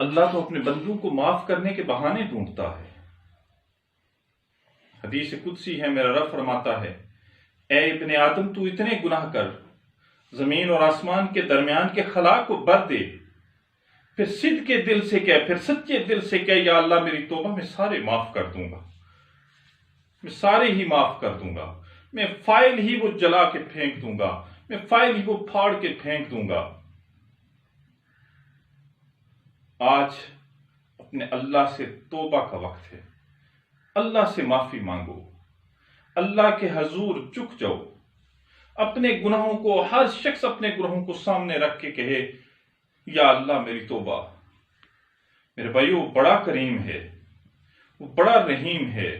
اللہ تو اپنے بندوں کو معاف کرنے کے بہانے ڈھونڈتا ہے۔ حدیث قدسی ہے، میرا رب فرماتا ہے، اے ابن آدم تو اتنے گناہ کر، زمین اور آسمان کے درمیان کے خلا کو بر دے، پھر صدق کے دل سے کہے، پھر سچے دل سے کہے یا اللہ میری توبہ، میں سارے معاف کر دوں گا، میں سارے ہی معاف کر دوں گا، میں فائل ہی وہ جلا کے پھینک دوں گا، میں فائل ہی وہ پھاڑ کے پھینک دوں گا۔ آج اپنے اللہ سے توبہ کا وقت ہے، اللہ سے معافی مانگو، اللہ کے حضور جھک جاؤ، اپنے گناہوں کو، ہر شخص اپنے گناہوں کو سامنے رکھ کے کہے یا اللہ میری توبہ۔ میرے بھائیو، وہ بڑا کریم ہے، وہ بڑا رحیم ہے۔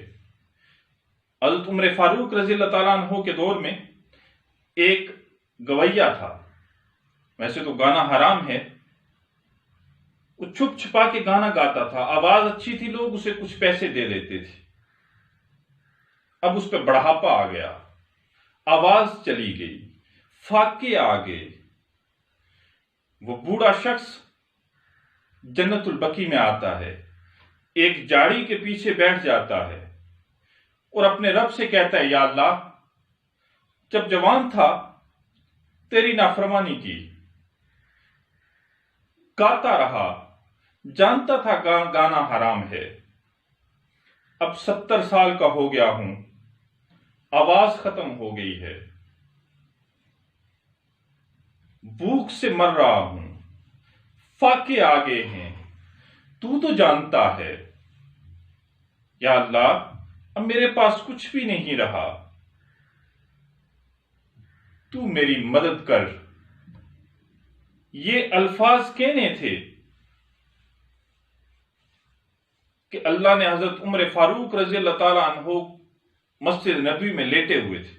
حضرت عمر فاروق رضی اللہ تعالیٰ عنہ کے دور میں ایک گویا تھا، ویسے تو گانا حرام ہے، وہ چھپ چھپا کے گانا گاتا تھا، آواز اچھی تھی، لوگ اسے کچھ پیسے دے دیتے تھے۔ اب اس پہ بڑھاپا آ گیا، آواز چلی گئی، فاقے آ گئے، وہ بوڑھا شخص جنت البقیع میں آتا ہے، ایک جھاڑی کے پیچھے بیٹھ جاتا ہے اور اپنے رب سے کہتا ہے یا اللہ، جب جوان تھا تیری نافرمانی کی، گاتا رہا، جانتا تھا گانا حرام ہے، اب 70 سال کا ہو گیا ہوں، آواز ختم ہو گئی ہے، بھوک سے مر رہا ہوں، فاقے آ گئے ہیں، تو جانتا ہے یا اللہ، اب میرے پاس کچھ بھی نہیں رہا، تو میری مدد کر۔ یہ الفاظ کہنے تھے کہ اللہ نے حضرت عمر فاروق رضی اللہ تعالیٰ عنہ مسجد نبوی میں لیٹے ہوئے تھے۔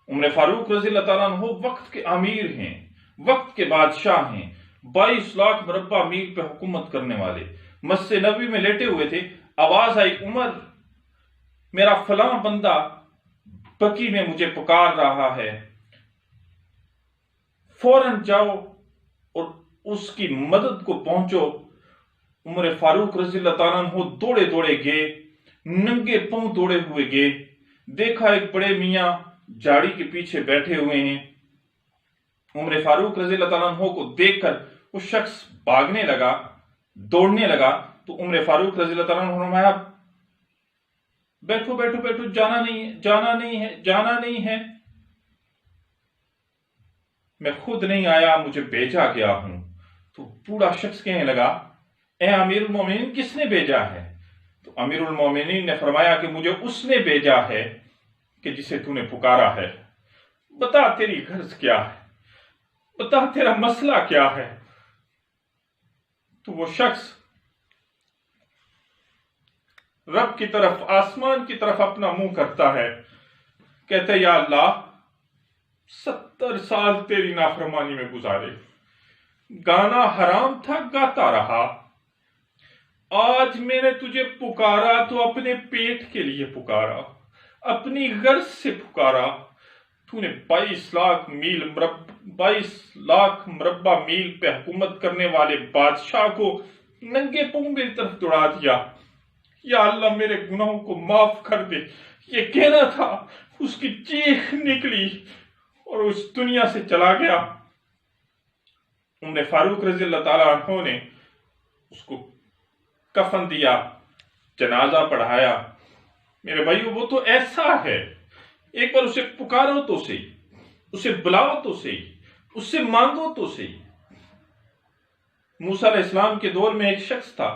عمر فاروق رضی اللہ تعالیٰ عنہ وقت کے امیر ہیں، وقت کے بادشاہ ہیں، 22 لاکھ مربع میل پہ حکومت کرنے والے، مسجد نبوی میں لیٹے ہوئے تھے۔ آواز آئی، عمر، میرا فلاں بندہ بقیع میں مجھے پکار رہا ہے، فوراً جاؤ اور اس کی مدد کو پہنچو۔ عمر فاروق رضی اللہ تعالیٰ عنہ دوڑے دوڑے گئے، ننگے پاؤں دوڑے ہوئے گئے، دیکھا ایک بڑے میاں جھاڑی کے پیچھے بیٹھے ہوئے ہیں۔ عمر فاروق رضی اللہ تعالیٰ عنہ کو دیکھ کر وہ شخص بھاگنے لگا، دوڑنے لگا، تو عمر فاروق رضی اللہ تعالیٰ عنہ نے فرمایا، بیٹھو بیٹھو بیٹھو، جانا نہیں ہے، جانا نہیں ہے، جانا نہیں ہے، میں خود نہیں آیا، مجھے بھیجا گیا ہوں۔ تو بوڑھا شخص کہنے لگا، اے امیر المومنین، کس نے بھیجا ہے؟ تو امیر المومنین نے فرمایا کہ مجھے اس نے بھیجا ہے کہ جسے تو نے پکارا ہے، بتا تیری غرض کیا ہے، بتا تیرا مسئلہ کیا ہے۔ تو وہ شخص رب کی طرف، آسمان کی طرف اپنا منہ کرتا ہے، کہتے یا اللہ، 70 سال تیری نافرمانی میں گزارے، گانا حرام تھا، گاتا رہا، آج میں نے تجھے پکارا تو اپنے پیٹ کے لیے پکارا، اپنی غرض سے پکارا، تو نے 22 لاکھ مربع میل پہ حکومت کرنے والے بادشاہ کو ننگے پاؤں میری طرف دوڑا دیا، یا اللہ میرے گناہوں کو معاف کر دے۔ یہ کہنا تھا، اس کی چیخ نکلی اور اس دنیا سے چلا گیا۔ عمر فاروق رضی اللہ تعالیٰ عنہ نے اس کو کفن دیا، جنازہ پڑھایا۔ میرے بھائیو، وہ تو ایسا ہے، ایک بار اسے پکارو تو صحیح، اسے بلاؤ تو صحیح، اس سے مانگو تو صحیح۔ موسیٰ علیہ السلام کے دور میں ایک شخص تھا،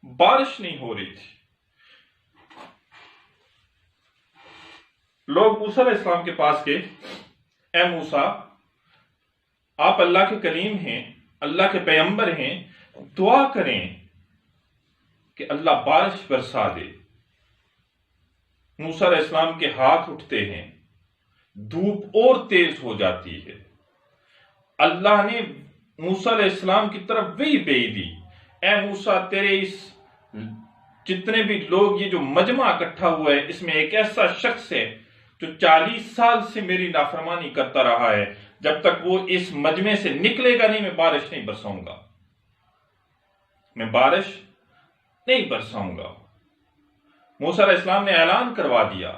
بارش نہیں ہو رہی تھی، لوگ موسیٰ علیہ السلام کے پاس گئے، اے موسیٰ، آپ اللہ کے کلیم ہیں، اللہ کے پیغمبر ہیں، دعا کریں کہ اللہ بارش برسا دے۔ موسیٰ علیہ السلام کے ہاتھ اٹھتے ہیں، دھوپ اور تیز ہو جاتی ہے۔ اللہ نے موسیٰ علیہ السلام کی طرف وحی بھیج دی، اے موسیٰ، تیرے اس جتنے بھی لوگ، یہ جو مجمع اکٹھا ہوا ہے، اس میں ایک ایسا شخص ہے جو 40 سال سے میری نافرمانی کرتا رہا ہے، جب تک وہ اس مجمع سے نکلے گا نہیں، میں بارش نہیں برساؤں گا۔ میں بارش نہیں برساؤں گا۔ موسیٰ علیہ السلام نے اعلان کروا دیا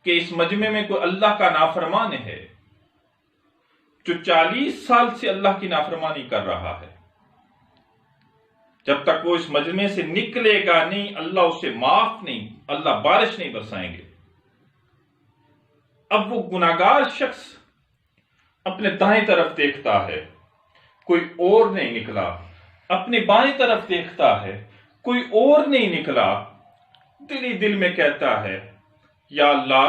کہ اس مجمع میں کوئی اللہ کا نافرمان ہے جو 40 سال سے اللہ کی نافرمانی کر رہا ہے۔ جب تک وہ اس مجمع سے نکلے گا نہیں، اللہ اسے معاف نہیں، اللہ بارش نہیں برسائیں گے۔ اب وہ گناہگار شخص اپنے دائیں طرف دیکھتا ہے، کوئی اور نہیں نکلا، اپنے بائیں طرف دیکھتا ہے، کوئی اور نہیں نکلا، دل ہی دل میں کہتا ہے یا اللہ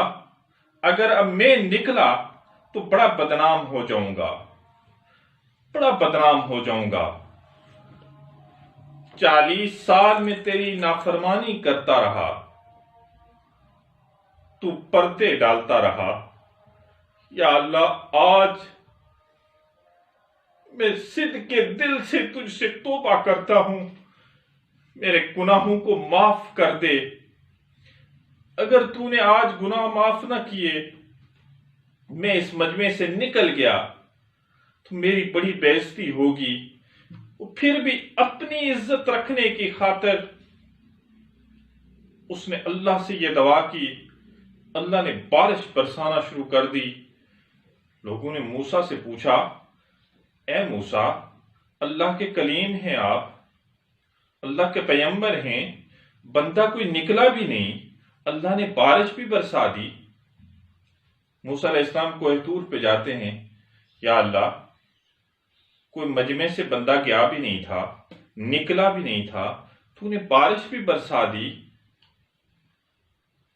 اگر اب میں نکلا تو بڑا بدنام ہو جاؤں گا، بڑا بدنام ہو جاؤں گا۔ 40 سال میں تیری نافرمانی کرتا رہا، تو پردے ڈالتا رہا، یا اللہ آج میں صدق کے دل سے تجھ سے توبہ کرتا ہوں، میرے گناہوں کو معاف کر دے۔ اگر تو نے آج گناہ معاف نہ کیے، میں اس مجمع سے نکل گیا تو میری بڑی بے عزتی ہوگی۔ وہ پھر بھی اپنی عزت رکھنے کی خاطر اس نے اللہ سے یہ دعا کی، اللہ نے بارش برسانا شروع کر دی۔ لوگوں نے موسیٰ سے پوچھا، اے موسیٰ اللہ کے کلیم ہیں آپ، اللہ کے پیغمبر ہیں، بندہ کوئی نکلا بھی نہیں، اللہ نے بارش بھی برسا دی۔ موسیٰ علیہ السلام کوہ طور پہ جاتے ہیں، یا اللہ کوئی مجمع سے بندہ گیا بھی نہیں تھا، نکلا بھی نہیں تھا، تو نے بارش بھی برسا دی،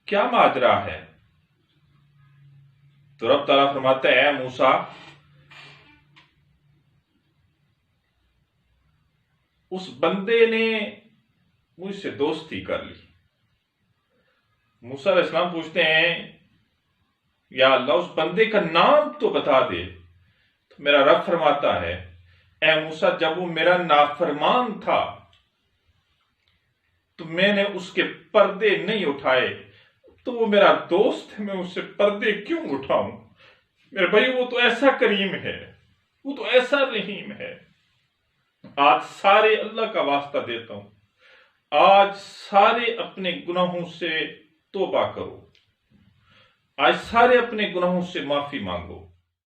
کیا ماجرا ہے؟ تو رب تعالیٰ فرماتا ہے، اے موسیٰ اس بندے نے مجھ سے دوستی کر لی۔ موسیٰ علیہ السلام پوچھتے ہیں، یا اللہ اس بندے کا نام تو بتا دے۔ تو میرا رب فرماتا ہے، اے موسیٰ جب وہ میرا نافرمان تھا تو میں نے اس کے پردے نہیں اٹھائے، تو وہ میرا دوست ہے، میں اس سے پردے کیوں اٹھاؤں؟ میرے بھائی وہ تو ایسا کریم ہے، وہ تو ایسا رحیم ہے۔ آج سارے اللہ کا واسطہ دیتا ہوں، آج سارے اپنے گناہوں سے توبہ کرو، آج سارے اپنے گناہوں سے معافی مانگو۔